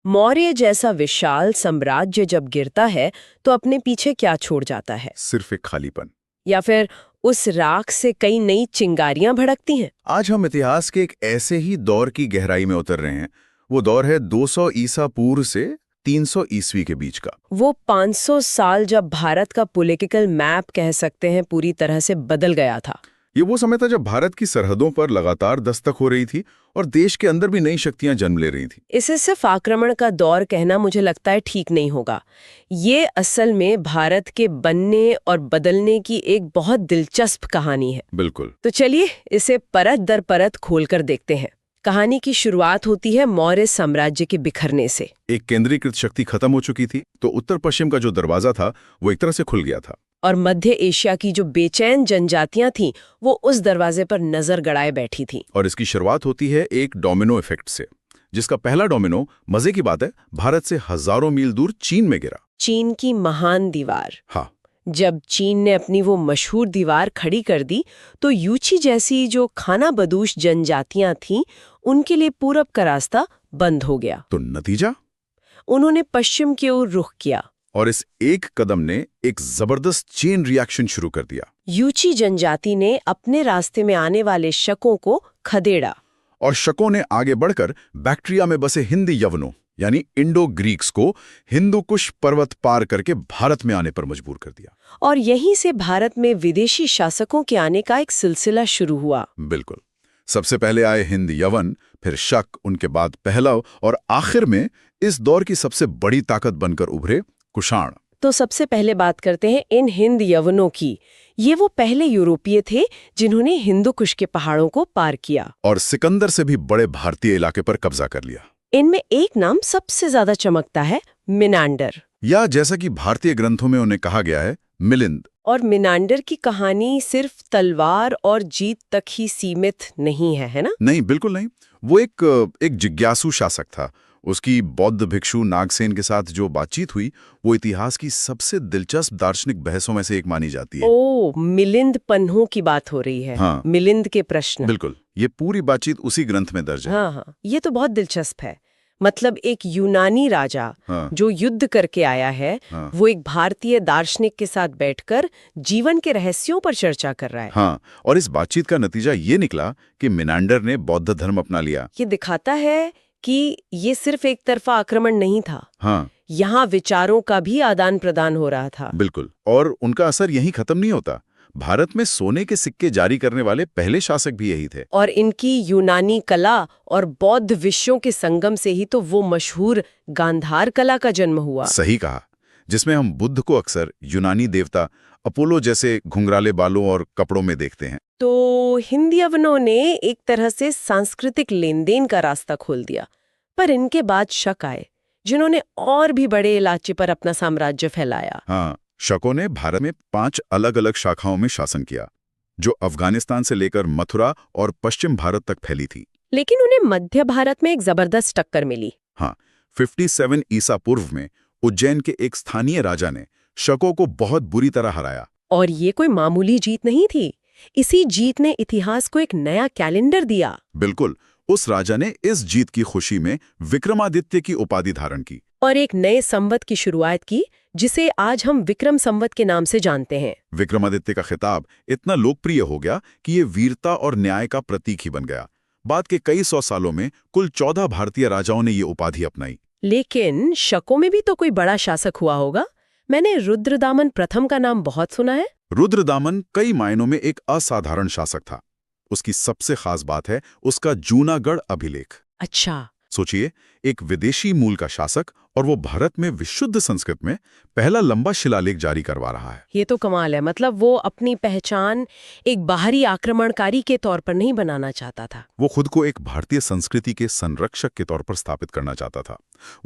मौर्य जैसा विशाल साम्राज्य जब गिरता है तो अपने पीछे क्या छोड़ जाता है? सिर्फ एक खालीपन। या फिर उस राख से कई नई चिंगारियां भड़कती हैं? आज हम इतिहास के एक ऐसे ही दौर की गहराई में उतर रहे हैं। वो दौर है 200 ईसा पूर्व से 300 ईस्वी के बीच का। वो 500 साल जब भारत का पॉलिटिकल मैप कह सकते हैं पूरी तरह से बदल गया था। ये वो समय था जब भारत की सरहदों पर लगातार दस्तक हो रही थी और देश के अंदर भी नई शक्तियां जन्म ले रही थी। इसे सिर्फ आक्रमण का दौर कहना मुझे लगता है ठीक नहीं होगा। ये असल में भारत के बनने और बदलने की एक बहुत दिलचस्प कहानी है। बिल्कुल। तो चलिए इसे परत दर परत खोलकर देखते हैं। कहानी की शुरुआत होती है मौर्य साम्राज्य के बिखरने से। एक केंद्रीकृत शक्ति खत्म हो चुकी थी तो उत्तर पश्चिम का जो दरवाजा था वो एक तरह से खुल गया था। और मध्य एशिया की जो बेचैन जनजातियां थीं वो उस दरवाजे पर नजर गड़ाए बैठी थीं। और इसकी शुरुआत होती है एक डोमिनो इफेक्ट से, जिसका पहला डोमिनो, मजे की बात है, भारत से हजारों मील दूर चीन में गिरा। चीन की महान दीवार। हाँ। जब चीन ने अपनी वो मशहूर दीवार खड़ी कर दी तो यूची जैसी जो खाना बदूश जनजातियां थीं उनके लिए पूरब का रास्ता बंद हो गया। तो नतीजा? उन्होंने पश्चिम की ओर रुख किया और इस एक कदम ने एक जबरदस्त चेन रिएक्शन शुरू कर दिया। यूची जनजाति ने अपने रास्ते में आने वाले शकों को खदेड़ा और शकों ने आगे बढ़कर बैक्ट्रिया में बसे हिंदी यवनों यानी इंडो ग्रीक्स को हिंदू कुश पर्वत पार करके भारत में आने पर मजबूर कर दिया। और यहीं से भारत में विदेशी शासकों के आने का एक सिलसिला शुरू हुआ। बिल्कुल। सबसे पहले आए हिंद यवन, फिर शक, उनके बाद पहलव और आखिर में इस दौर की सबसे बड़ी ताकत बनकर उभरे कुषाण। तो सबसे पहले बात करते हैं इन हिंद यवनों की। ये वो पहले यूरोपीय थे जिन्होंने हिंदू कुश के पहाड़ों को पार किया और सिकंदर से भी बड़े भारतीय इलाके पर कब्जा कर लिया। इनमें एक नाम सबसे ज्यादा चमकता है, मिनांडर, या जैसा कि भारतीय ग्रंथों में उन्हें कहा गया है, मिलिंद। और मिनांडर की कहानी सिर्फ तलवार और जीत तक ही सीमित नहीं है ना? नहीं, बिल्कुल नहीं। वो एक जिज्ञासु शासक था। उसकी बौद्ध भिक्षु नागसेन के साथ जो बातचीत हुई वो इतिहास की सबसे दिलचस्प दार्शनिक बहसों में से एक मानी जाती है। मिलिंद पन्हों की बात हो रही है। हाँ। मिलिंद के प्रश्न। बिल्कुल। ये पूरी बातचीत उसी ग्रंथ में दर्ज है। हाँ, ये तो बहुत दिलचस्प है। मतलब एक यूनानी राजा जो युद्ध करके आया है वो एक भारतीय दार्शनिक के साथ बैठकर जीवन के रहस्यों पर चर्चा कर रहा है। हाँ, और इस बातचीत का नतीजा ये निकला कि मिनांडर ने बौद्ध धर्म अपना लिया। ये दिखाता है कि ये सिर्फ एक तरफा आक्रमण नहीं था। हाँ। यहाँ विचारों का भी आदान प्रदान हो रहा था। बिल्कुल। और उनका असर यहीं खत्म नहीं होता। भारत में सोने के सिक्के जारी करने वाले पहले शासक भी यही थे। और इनकी यूनानी कला और बौद्ध विषयों के संगम से ही तो वो मशहूर गांधार कला का जन्म हुआ। सही कहा, जिसमें हम बुद्ध को अक्सर यूनानी देवता अपोलो जैसे घुंघराले बालों और कपड़ों में देखते हैं। तो हिंद यवनों ने एक तरह से सांस्कृतिक लेनदेन का रास्ता खोल दिया। पर इनके बाद शक आए जिन्होंने और भी बड़े इलाके पर अपना साम्राज्य फैलाया। हाँ, शकों ने भारत में 5 अलग अलग शाखाओं में शासन किया जो अफगानिस्तान से लेकर मथुरा और पश्चिम भारत तक फैली थी। लेकिन उन्हें मध्य भारत में एक जबरदस्त टक्कर मिली। हाँ, 57 ईसा पूर्व में उज्जैन के एक स्थानीय राजा ने शकों को बहुत बुरी तरह हराया। और ये कोई मामूली जीत नहीं थी। इसी जीत ने इतिहास को एक नया कैलेंडर दिया। बिल्कुल। उस राजा ने इस जीत की खुशी में विक्रमादित्य की उपाधि धारण की और एक नए संवत की शुरुआत की जिसे आज हम विक्रम संवत के नाम से जानते हैं। विक्रमादित्य का खिताब इतना लोकप्रिय हो गया कि ये वीरता और न्याय का प्रतीक ही बन गया। बाद के कई 100 सालों में कुल 14 भारतीय राजाओं ने ये उपाधि अपनाई। लेकिन शकों में भी तो कोई बड़ा शासक हुआ होगा। मैंने रुद्रदामन प्रथम का नाम बहुत सुना है। रुद्रदामन कई मायनों में एक असाधारण शासक था। उसकी सबसे खास बात है उसका जूनागढ़ अभिलेख। अच्छा। सोचिए, एक विदेशी मूल का शासक और वो भारत में विशुद्ध संस्कृत में पहला लंबा शिलालेख जारी करवा रहा है। ये तो कमाल है। मतलब वो अपनी पहचान एक बाहरी आक्रमणकारी के तौर पर नहीं बनाना चाहता था। वो खुद को एक भारतीय संस्कृति के संरक्षक के तौर पर स्थापित करना चाहता था।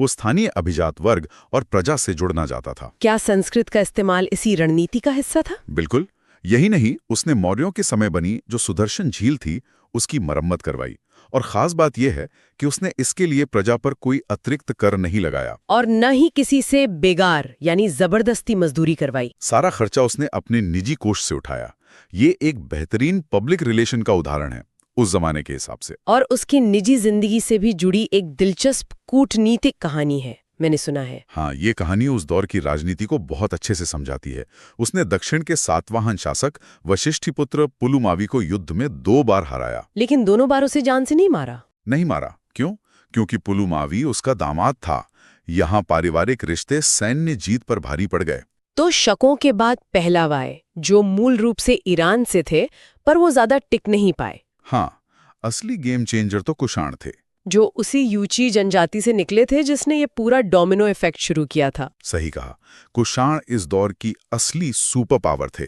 वो स्थानीय अभिजात वर्ग और प्रजा से जुड़ना चाहता था। क्या संस्कृत का इस्तेमाल इसी रणनीति का हिस्सा था? बिल्कुल। यही नहीं, उसने मौर्यों के समय बनी जो सुदर्शन झील थी उसकी मरम्मत करवाई। और खास बात यह है कि उसने इसके लिए प्रजा पर कोई अतिरिक्त कर नहीं लगाया और न ही किसी से बेगार यानी जबरदस्ती मजदूरी करवाई। सारा खर्चा उसने अपने निजी कोष से उठाया। ये एक बेहतरीन पब्लिक रिलेशन का उदाहरण है। उस जमाने के हिसाब से। और उसकी निजी जिंदगी से भी जुड़ी एक दिलचस्प कूटनीतिक कहानी है, मैंने सुना है। हाँ, ये कहानी उस दौर की राजनीति को बहुत अच्छे से समझाती है। उसने दक्षिण के सातवाहन शासक वशिष्ठिपुत्र पुलुमावी को युद्ध में 2 बार हराया। लेकिन दोनों बार उसे जान से नहीं मारा। नहीं मारा। क्यों? क्योंकि पुलुमावी उसका दामाद था। यहाँ पारिवारिक रिश्ते सैन्य जीत पर भारी पड़ गए। तो शकों के बाद पहलावाए, जो मूल रूप से ईरान से थे, पर वो ज्यादा टिक नहीं पाए। हाँ, असली गेम चेंजर तो कुषाण थे, जो उसी यूची जनजाति से निकले थे जिसने ये पूरा डोमिनो इफेक्ट शुरू किया था। सही कहा। कुषाण इस दौर की असली सुपर पावर थे।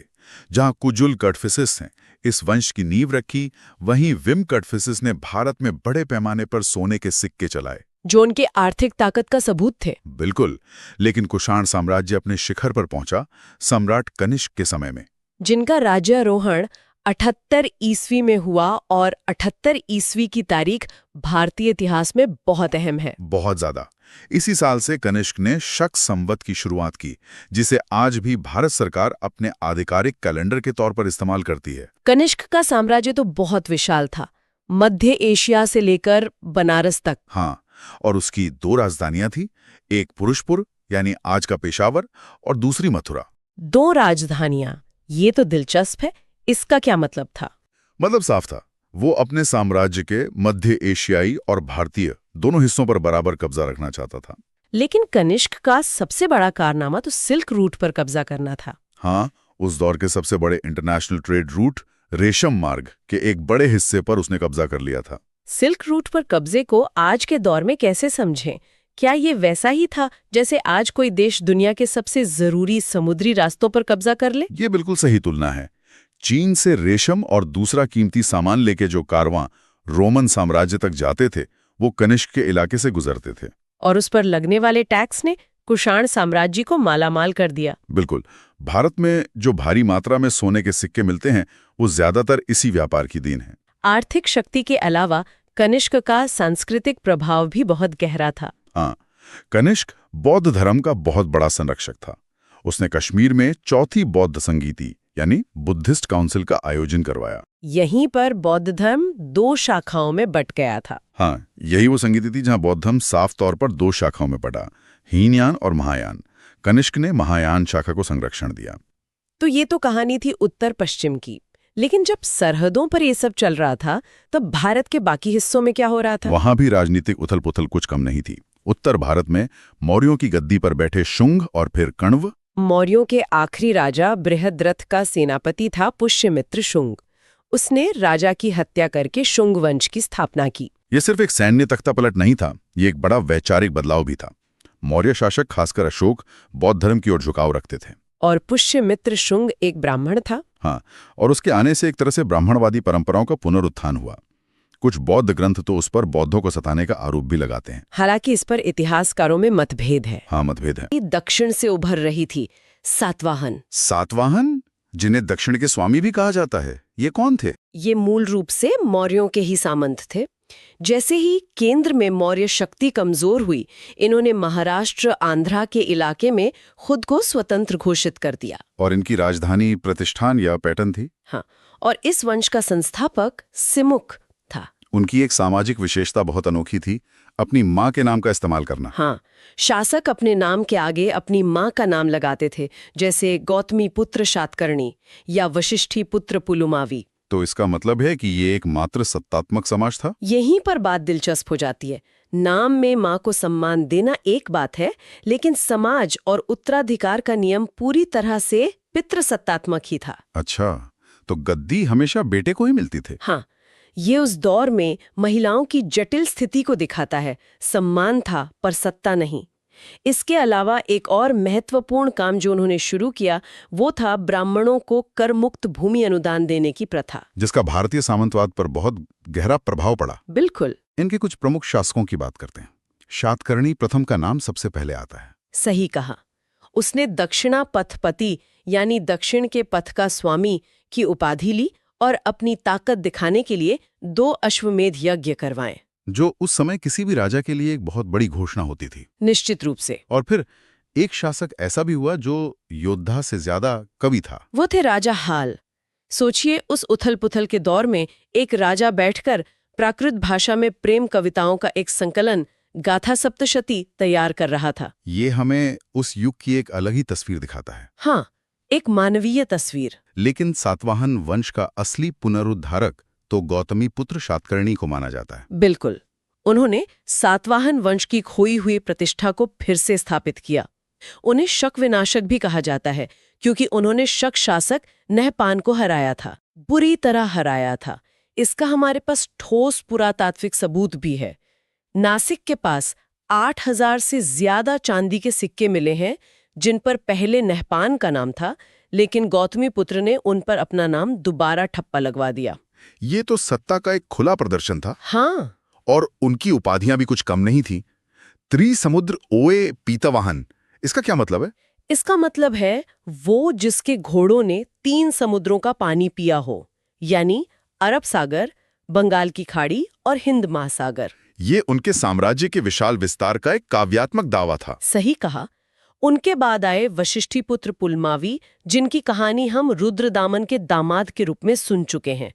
जहां कुजुल कटफिसिस ने इस वंश की नींव रखी, वहीं विम कटफिसिस ने भारत में बड़े पैमाने पर सोने के सिक्के चलाए, जो उनके आर्थिक ताकत का सबूत थे। बिल्कुल। लेकिन कुषाण साम्राज्य अपने शिखर पर पहुंचा सम्राट कनिष्क के समय में, जिनका राज्यारोहण 78 ईस्वी में हुआ, और 78 ईस्वी की तारीख भारतीय इतिहास में बहुत अहम है। बहुत ज्यादा। इसी साल से कनिष्क ने शक संवत की शुरुआत की, जिसे आज भी भारत सरकार अपने आधिकारिक कैलेंडर के तौर पर इस्तेमाल करती है। कनिष्क का साम्राज्य तो बहुत विशाल था, मध्य एशिया से लेकर बनारस तक। हाँ, और उसकी 2 राजधानियां थी, एक पुरुषपुर यानी आज का पेशावर, और दूसरी मथुरा। 2 राजधानियां, ये तो दिलचस्प है। इसका क्या मतलब था? मतलब साफ था, वो अपने साम्राज्य के मध्य एशियाई और भारतीय दोनों हिस्सों पर बराबर कब्जा रखना चाहता था। लेकिन कनिष्क का सबसे बड़ा कारनामा तो सिल्क रूट पर कब्जा करना था। हाँ, उस दौर के सबसे बड़े इंटरनेशनल ट्रेड रूट रेशम मार्ग के एक बड़े हिस्से पर उसने कब्जा कर लिया था। सिल्क रूट पर कब्जे को आज के दौर में कैसे समझें? क्या ये वैसा ही था जैसे आज कोई देश दुनिया के सबसे जरूरी समुद्री रास्तों पर कब्जा कर ले? ये बिल्कुल सही तुलना है। चीन से रेशम और दूसरा कीमती सामान लेके जो कारवां रोमन साम्राज्य तक जाते थे, वो कनिष्क के इलाके से गुजरते थे। और उस पर लगने वाले टैक्स ने कुषाण साम्राज्य को मालामाल कर दिया। बिल्कुल। भारत में जो भारी मात्रा में सोने के सिक्के मिलते हैं, वो ज्यादातर इसी व्यापार की देन है। आर्थिक शक्ति के अलावा कनिष्क का सांस्कृतिक प्रभाव भी बहुत गहरा था। हाँ, कनिष्क बौद्ध धर्म का बहुत बड़ा संरक्षक था। उसने कश्मीर में चौथी बौद्ध संगीति यानी बुद्धिस्ट काउंसिल का आयोजन करवाया। यहीं पर बौद्ध धर्म 2 शाखाओं में बट गया था। हाँ, यही वो संगीति थी जहां बौद्ध धर्म साफ तौर पर 2 शाखाओं में बटा, हीनयान और महायान। कनिष्क ने महायान शाखा को संरक्षण दिया। तो ये तो कहानी थी उत्तर पश्चिम की। लेकिन जब सरहदों पर ये सब चल रहा था, तब भारत के बाकी हिस्सों में क्या हो रहा था? वहां भी राजनीतिक उथल-पुथल कुछ कम नहीं थी। उत्तर भारत में मौर्यों की गद्दी पर बैठे शुंग और फिर कण्व। मौर्यों के आखिरी राजा बृहद्रथ का सेनापति था पुष्यमित्र शुंग। उसने राजा की हत्या करके शुंग वंश की स्थापना की। यह सिर्फ एक सैन्य तख्तापलट नहीं था, ये एक बड़ा वैचारिक बदलाव भी था। मौर्य शासक, खासकर अशोक, बौद्ध धर्म की ओर झुकाव रखते थे। और पुष्यमित्र शुंग एक ब्राह्मण था। हाँ, और उसके आने से एक तरह से ब्राह्मणवादी परंपराओं का पुनरुत्थान हुआ। कुछ बौद्ध ग्रंथ तो उस पर बौद्धों को सताने का आरोप भी लगाते हैं। हालांकि इस पर इतिहासकारों में मतभेद है। हाँ, मतभेद है। दक्षिण से उभर रही थी सातवाहन। सातवाहन, जिन्हें दक्षिण के स्वामी भी कहा जाता है, ये कौन थे? ये मूल रूप से मौर्यों के ही सामंत थे। जैसे ही केंद्र में मौर्य शक्ति कमजोर हुई, इन्होंने महाराष्ट्र आंध्रा के इलाके में खुद को स्वतंत्र घोषित कर दिया। और इनकी राजधानी प्रतिष्ठान या पैटर्न थी। हाँ, और इस वंश का संस्थापक सिमुक था। उनकी एक सामाजिक विशेषता बहुत अनोखी थी, अपनी माँ के नाम का इस्तेमाल करना। हाँ, शासक अपने नाम के आगे अपनी माँ का नाम लगाते थे, जैसे गौतमी पुत्र शातकर्णी या वशिष्ठी पुत्र पुलुमावी। तो इसका मतलब है कि ये एक मात्र सत्तात्मक समाज था। यहीं पर बात दिलचस्प हो जाती है। नाम में माँ को सम्मान देना एक बात है, लेकिन समाज और उत्तराधिकार का नियम पूरी तरह से पितृसत्तात्मक ही था। अच्छा, तो गद्दी हमेशा बेटे को ही मिलती थी। हाँ, ये उस दौर में महिलाओं की जटिल स्थिति को दिखाता है। सम्मान था पर सत्ता नहीं। इसके अलावा एक और महत्वपूर्ण काम जो उन्होंने शुरू किया, वो था ब्राह्मणों को कर मुक्त भूमि अनुदान देने की प्रथा, जिसका भारतीय सामंतवाद पर बहुत गहरा प्रभाव पड़ा। बिल्कुल। इनके कुछ प्रमुख शासकों की बात करते हैं। शातकर्णी प्रथम का नाम सबसे पहले आता है। सही कहा। उसने दक्षिणा पथपति यानी दक्षिण के पथ का स्वामी की उपाधि ली और अपनी ताकत दिखाने के लिए 2 अश्वमेध यज्ञ करवाए, जो उस समय किसी भी राजा के लिए एक बहुत बड़ी घोषणा होती थी। निश्चित रूप से। और फिर एक शासक ऐसा भी हुआ जो योद्धा से ज्यादा कवि था। वो थे राजा हाल। सोचिए, उस उथल-पुथल के दौर में एक राजा बैठकर प्राकृत भाषा में प्रेम कविताओं का एक संकलन गाथा सप्तशती तैयार कर रहा था। ये हमें उस युग की एक अलग ही तस्वीर दिखाता है। हाँ, एक मानवीय तस्वीर। लेकिन सातवाहन वंश का असली पुनरुद्धारक तो गौतमी पुत्र शातकर्णी को माना जाता है। बिल्कुल। उन्होंने सातवाहन वंश की खोई हुई प्रतिष्ठा को फिर से स्थापित किया। उन्हें शक विनाशक भी कहा जाता है, क्योंकि उन्होंने शक शासक नहपान को हराया था, बुरी तरह हराया था। इसका हमारे पास ठोस पुरातात्विक सबूत भी है। नासिक के पास 8000 से ज्यादा चांदी के सिक्के मिले हैं, जिन पर पहले नहपान का नाम था, लेकिन गौतमी पुत्र ने उन पर अपना नाम दोबारा ठप्पा लगवा दिया। ये तो सत्ता का एक खुला प्रदर्शन था। हाँ, और उनकी उपाधियां भी कुछ कम नहीं थी। त्रिसमुद्र ओए पीतवाहन, इसका क्या मतलब है? इसका मतलब है वो जिसके घोड़ों ने 3 समुद्रों का पानी पिया हो, यानी अरब सागर, बंगाल की खाड़ी और हिंद महासागर। ये उनके साम्राज्य के विशाल विस्तार का एक काव्यात्मक दावा था। सही कहा। उनके बाद आए वशिष्ठीपुत्र पुलमावी, जिनकी कहानी हम रुद्रदामन के दामाद के रूप में सुन चुके हैं।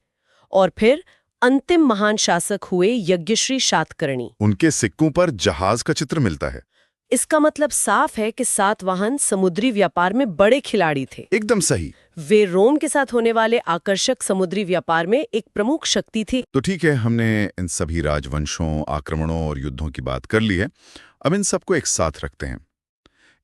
और फिर अंतिम महान शासक हुए यज्ञश्री शातकर्णी। उनके सिक्कों पर जहाज का चित्र मिलता है। इसका मतलब साफ है कि सातवाहन समुद्री व्यापार में बड़े खिलाड़ी थे। एकदम सही। वे रोम के साथ होने वाले आकर्षक समुद्री व्यापार में एक प्रमुख शक्ति थी। तो ठीक है, हमने इन सभी राजवंशों, आक्रमणों और युद्धों की बात कर ली है। अब इन सबको एक साथ रखते हैं।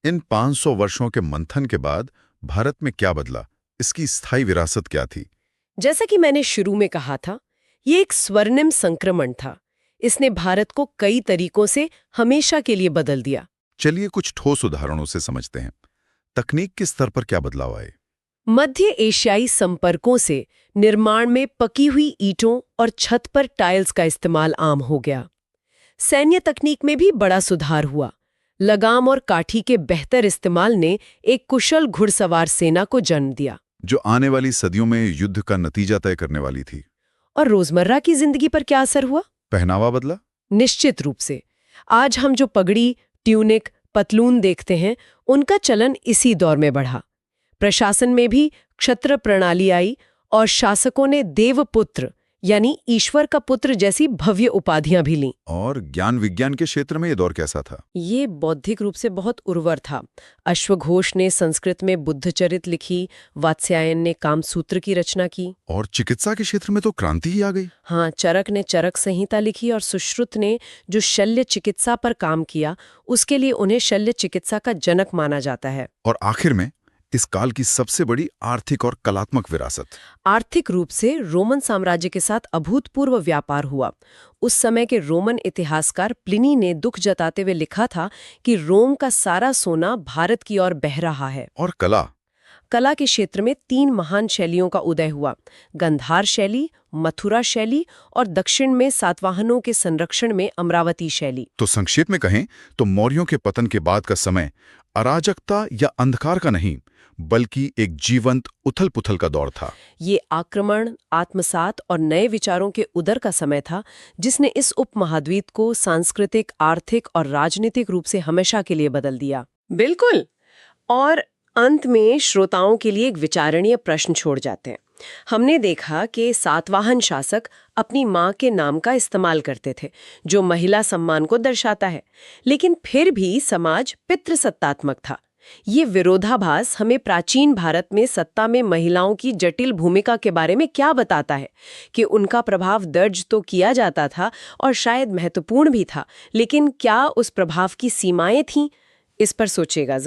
इन 500 वर्षों के मंथन के बाद भारत में क्या बदला? इसकी स्थायी विरासत क्या थी? जैसा कि मैंने शुरू में कहा था, ये एक स्वर्णिम संक्रमण था। इसने भारत को कई तरीकों से हमेशा के लिए बदल दिया। चलिए कुछ ठोस उदाहरणों से समझते हैं। तकनीक के स्तर पर क्या बदलाव आए? मध्य एशियाई संपर्कों से निर्माण में पकी हुई ईंटों और छत पर टाइल्स का इस्तेमाल आम हो गया। सैन्य तकनीक में भी बड़ा सुधार हुआ। लगाम और काठी के बेहतर इस्तेमाल ने एक कुशल घुड़सवार सेना को जन्म दिया, जो आने वाली सदियों में युद्ध का नतीजा तय करने वाली थी। और रोजमर्रा की जिंदगी पर क्या असर हुआ? पहनावा बदला? निश्चित रूप से। आज हम जो पगड़ी, ट्यूनिक, पतलून देखते हैं, उनका चलन इसी दौर में बढ़ा। प्रशासन में भी क्षत्र प्रणाली आई और शासकों ने देवपुत्र यानी ईश्वर का पुत्र जैसी भव्य उपाधियां भी लीं। और ज्ञान विज्ञान के क्षेत्र में ये दौर कैसा था? ये बौद्धिक रूप से बहुत उर्वर था। अश्वघोष ने संस्कृत में बुद्धचरित लिखी, वात्स्यायन ने कामसूत्र की रचना की। और चिकित्सा के क्षेत्र में तो क्रांति ही आ गई। हाँ, चरक ने चरक संहिता लिखी और सुश्रुत ने जो शल्य चिकित्सा पर काम किया, उसके लिए उन्हें शल्य चिकित्सा का जनक माना जाता है। और आखिर में इस काल की सबसे बड़ी आर्थिक और कलात्मक विरासत। आर्थिक रूप से रोमन साम्राज्य के साथ अभूतपूर्व व्यापार हुआ। उस समय के रोमन इतिहासकार प्लिनी ने दुख जताते हुए लिखा था कि रोम का सारा सोना भारत की ओर बह रहा है। और कला के क्षेत्र में 3 महान शैलियों का उदय हुआ: गंधार शैली, मथुरा शैली और दक्षिण में सातवाहनों के संरक्षण में अमरावती शैली। तो संक्षेप में कहें तो मौर्यों के पतन के बाद का समय अराजकता या अंधकार का नहीं, बल्कि एक जीवंत उथल-पुथल का दौर था। ये आक्रमण, आत्मसात और नए विचारों के उदय का समय था, जिसने इस उपमहाद्वीप को सांस्कृतिक, आर्थिक और राजनीतिक रूप से हमेशा के लिए बदल दिया। बिल्कुल। और अंत में श्रोताओं के लिए एक विचारणीय प्रश्न छोड़ जाते हैं। हमने देखा कि सातवाहन शासक अपनी मां के नाम का इस्तेमाल करते थे, जो महिला सम्मान को दर्शाता है, लेकिन फिर भी समाज पितृसत्तात्मक था। ये विरोधाभास हमें प्राचीन भारत में सत्ता में महिलाओं की जटिल भूमिका के बारे में क्या बताता है? कि उनका प्रभाव दर्ज तो किया जाता था और शायद महत्वपूर्ण भी था, लेकिन क्या उस प्रभाव की सीमाएं थीं? इस पर सोचेगा।